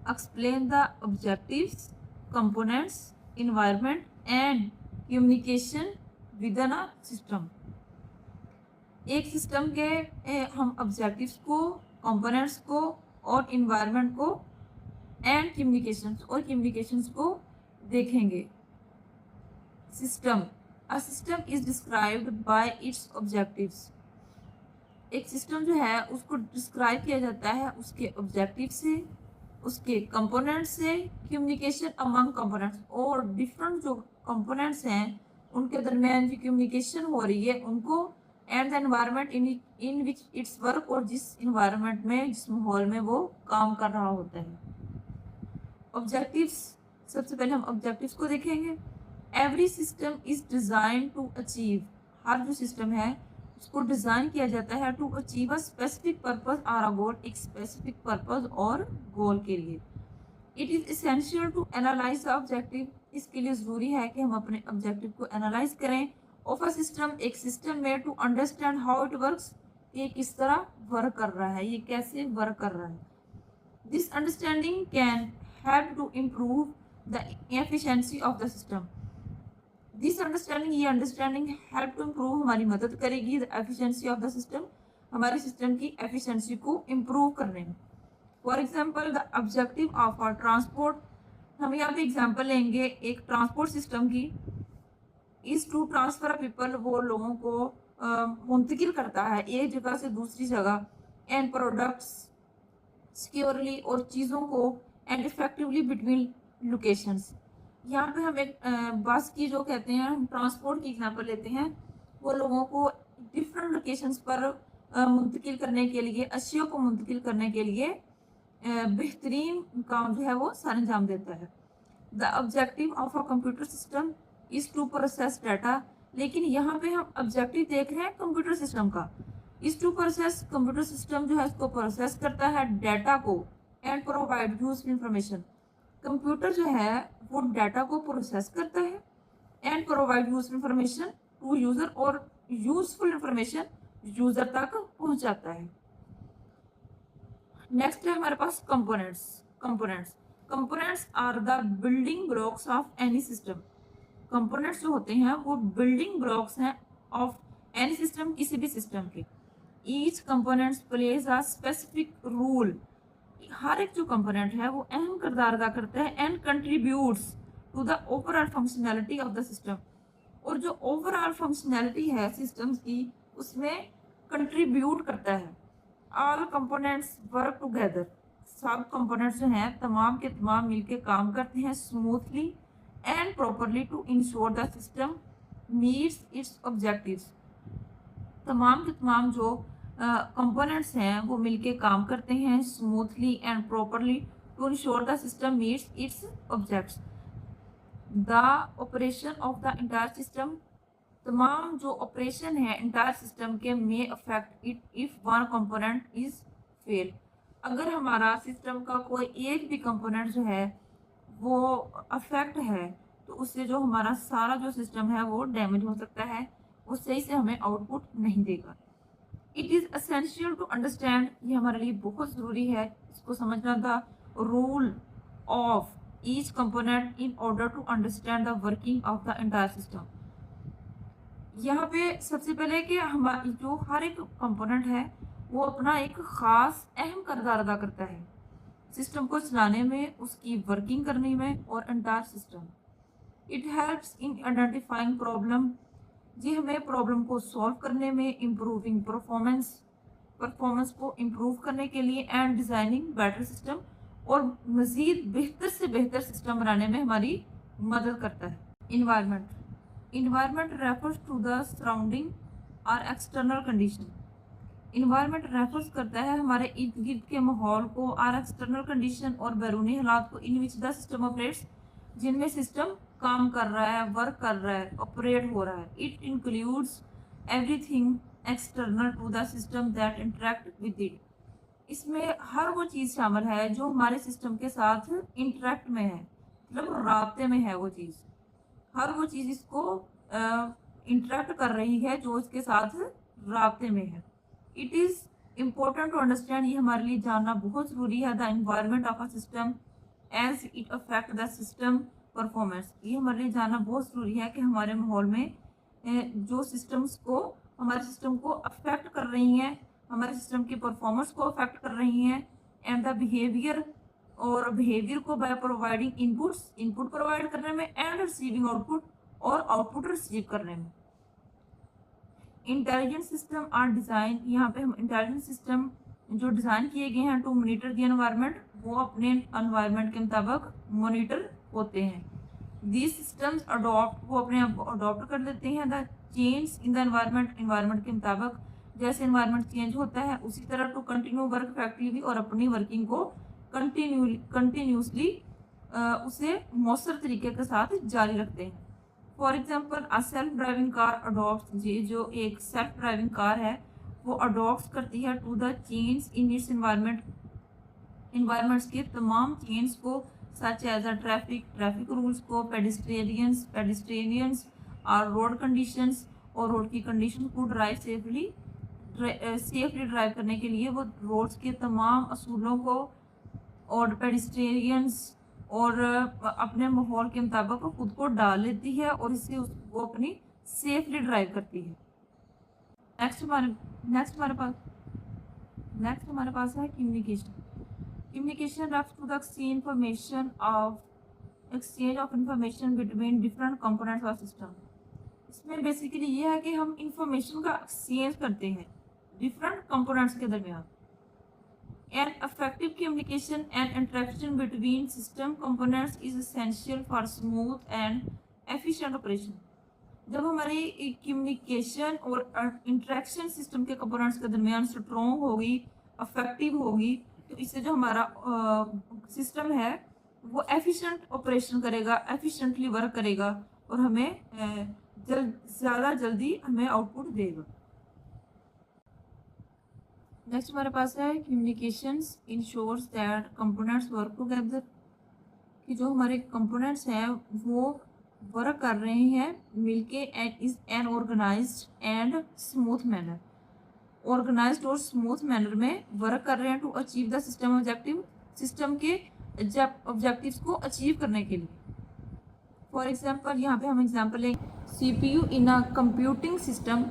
explain the objectives, components, environment and communication within a system। एक system के हम objectives को, कंपोनेंट्स को और इन्वायरमेंट को एंड कम्युनिकेशंस को देखेंगे। System, a system is described bye it's objectives. एक सिस्टम जो है उसको डिस्क्राइब किया जाता है उसके ऑब्जेक्टिव से, उसके कंपोनेंट्स से, कम्युनिकेशन अमंग कंपोनेंट्स, और डिफरेंट जो कंपोनेंट्स हैं उनके दरमियान जो कम्युनिकेशन हो रही है उनको, and the environment in which it's work, और जिस इन्वायरमेंट में, जिस माहौल में वो काम कर रहा होता है। ऑब्जेक्टिव्स, सबसे पहले हम ऑब्जेक्टिव्स को देखेंगे। Every system is design to achieve, हर जो सिस्टम है उसको डिजाइन किया जाता है to achieve a specific purpose और अ गोल, एक स्पेसिफिक पर्पस और गोल के लिए। It is essential to analyse the objective, इसके लिए ज़रूरी है कि हम अपने ऑब्जेक्टिव को एनालाइज करें ऑफ अ सिस्टम, एक सिस्टम में, to understand how it works, ये किस तरह वर्क कर रहा है, ये कैसे वर्क कर रहा है। This understanding can help to improve the efficiency of the system. This understanding, ये अंडरस्टैंडिंग हेल्प टू इम्प्रूव, हमारी मदद करेगी the efficiency of the system, हमारे सिस्टम की एफिशिएंसी को इम्प्रूव करने में। For example the objective of our transport, हम यहाँ पे एग्जाम्पल लेंगे एक ट्रांसपोर्ट सिस्टम की। इज टू ट्रांसफर पीपल, वो लोगों को मुंतकिल करता है एक जगह से दूसरी जगह, एंड प्रोडक्ट्स सिक्योरली, और चीज़ों को, एंड इफेक्टिवली बिटवीन लोकेशंस। यहाँ पे हम एक बस की जो कहते हैं, हम ट्रांसपोर्ट की एग्जांपल लेते हैं, वो लोगों को डिफरेंट लोकेशंस पर मुंतकिल करने के लिए, अशियों को मुंतकिल करने के लिए बेहतरीन काम जो है वो सर अंजाम देता है। The objective of a computer system is to process data, लेकिन यहाँ पे हम ऑब्जेक्टिव देख रहे हैं कंप्यूटर सिस्टम का। Is to process, computer system जो है उसको प्रोसेस करता है डाटा को, and provide useful information, computer जो है वो डाटा को प्रोसेस करता है and provide useful information to user, और यूजफुल इंफॉर्मेशन यूजर तक पहुंचाता है। नेक्स्ट है हमारे पास components. Components are the building blocks of any system. Components जो होते हैं वो बिल्डिंग ब्लॉक्स हैं ऑफ एनी सिस्टम, किसी भी सिस्टम के। Each components plays a specific role, हर एक जो कंपोनेंट है वो अहम किरदार अदा करता है, and contributes to the overall functionality of the system, और जो ओवरऑल फंक्शनैलिटी है सिस्टम्स की उसमें कंट्रीब्यूट करता है। ऑल कंपोनेंट्स वर्क टुगेदर, सब कंपोनेंट्स जो हैं तमाम के तमाम मिलकर काम करते हैं smoothly and properly to ensure the system meets its objectives. तमाम के तमाम जो कंपोनेंट्स हैं वो मिलके काम करते हैं smoothly and properly to ensure the system meets its objects. The operation of the entire system, तमाम जो ऑपरेशन है इंटायर सिस्टम के में affect it if one component is fail, अगर हमारा सिस्टम का कोई एक भी कंपोनेंट जो है वो अफेक्ट है तो उससे जो हमारा सारा जो सिस्टम है वो डैमेज हो सकता है, वो सही से हमें आउटपुट नहीं देगा। It is essential to understand, ये हमारे लिए बहुत ज़रूरी है इसको समझना था, role of each component in order to understand the working of the entire system. यहाँ पे सबसे पहले कि हमारी जो हर एक कंपोनेंट है वो अपना एक ख़ास अहम किरदार अदा करता है सिस्टम को चलाने में, उसकी वर्किंग करने में और entire system. It helps in identifying problem, जी हमें प्रॉब्लम को सॉल्व करने में, इम्प्रूविंग परफॉर्मेंस को इम्प्रूव करने के लिए, एंड डिज़ाइनिंग बेटर सिस्टम, और मज़ीद बेहतर से बेहतर सिस्टम बनाने में हमारी मदद करता है। Environment refers to the surrounding और एक्सटर्नल कंडीशन। इन्वायरमेंट रेफर्स करता है हमारे इर्द गिर्द के माहौल को, और एक्सटर्नल कंडीशन और बैरूनी हालात को, इन विच द सिस्टम ऑपरेट्स, जिनमें सिस्टम काम कर रहा है, वर्क कर रहा है, ऑपरेट हो रहा है। It includes everything external to the system that interact with it, इसमें हर वो चीज़ शामिल है जो हमारे सिस्टम के साथ इंटरेक्ट में है, मतलब राब्ते में है वो चीज़, हर वो चीज़ इसको इंटरेक्ट कर रही है जो इसके साथ राब्ते में है। It is important to understand, ये हमारे लिए जानना बहुत ज़रूरी है, the environment of a system, as it affect the system performance. ये हमारे लिए जानना बहुत ज़रूरी है कि हमारे माहौल में जो सिस्टम्स को हमारे सिस्टम को अफेक्ट कर रही हैं, हमारे सिस्टम की परफॉर्मेंस को अफेक्ट कर रही हैं, एंड द बिहेवियर और बिहेवियर को by providing inputs, input provide करने में, एंड रिसीविंग आउटपुट और आउटपुट रिसीव करने में। इंटेलिजेंट सिस्टम आर डिज़ाइन, यहाँ पे हम इंटेलिजेंट सिस्टम जो डिज़ाइन किए गए हैं टू मॉनिटर द एनवायरनमेंट, वो अपने एनवायरनमेंट के मुताबिक मॉनिटर होते हैं। दीज सिस्टम्स अडॉप्ट, वो अपने आप को अडॉप्ट कर लेते हैं the change in the environment, environment के मुताबिक जैसे एनवायरनमेंट चेंज होता है उसी तरह टू कंटिन्यू वर्क इफेक्टिवली, और अपनी वर्किंग को कंटिन्यूसली उसे मौसर तरीके के साथ जारी रखते हैं। For example a self driving car adopt, ये जो एक सेल्फ ड्राइविंग कार है वो अडॉप्ट करती है to the change in its environment, environments के तमाम चेंज को, such as a traffic rules को, पेडिस्ट्रेनियंस और रोड कंडीशंस, और रोड की कंडीशन को ड्राइव सेफली ड्राइव करने के लिए वो रोड्स के तमाम असूलों को और पेडिस्ट्रेनियंस और अपने माहौल के मुताबिक खुद को डाल लेती है और इससे वो अपनी सेफली ड्राइव करती है। नेक्स्ट हमारे पास है communication. Communication refers to the exchange of information between different components of system. इसमें बेसिकली ये है कि हम इंफॉर्मेशन का एक्सचेंज करते हैं डिफरेंट कंपोनेंट्स के दरमियान। An effective communication and interaction between system components is essential for smooth and efficient operation. जब हमारी कम्युनिकेशन और इंटरेक्शन सिस्टम के कंपोनेंट्स के दरमियान स्ट्रॉन्ग होगी, अफेक्टिव होगी, तो इससे जो हमारा सिस्टम है वो एफिशिएंट ऑपरेशन करेगा, एफिशिएंटली वर्क करेगा और हमें ज़्यादा जल्दी हमें आउटपुट देगा। नेक्स्ट हमारे पास है communications ensures that components work together, कि जो हमारे कंपोनेंट्स हैं वो वर्क कर रहे हैं मिलके and is an organized and smooth manner, organized और स्मूथ मैनर में वर्क कर रहे हैं to achieve the system objective, system के ऑब्जेक्टिव्स को अचीव करने के लिए। फॉर एग्जांपल यहाँ पे हम एग्जांपल लेंगे, CPU in a computing system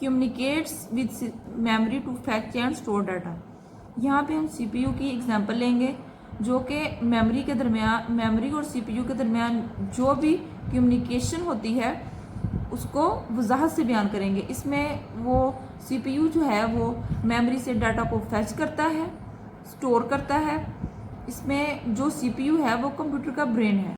communicates with memory to fetch and store data। यहाँ पे हम CPU की एग्जांपल लेंगे जो कि मेमोरी और CPU के दरमियान जो भी कम्युनिकेशन होती है उसको वजाहत से बयान करेंगे। इसमें वो CPU जो है वो मेमोरी से डाटा को फैच करता है, स्टोर करता है। इसमें जो CPU है वो कंप्यूटर का ब्रेन है।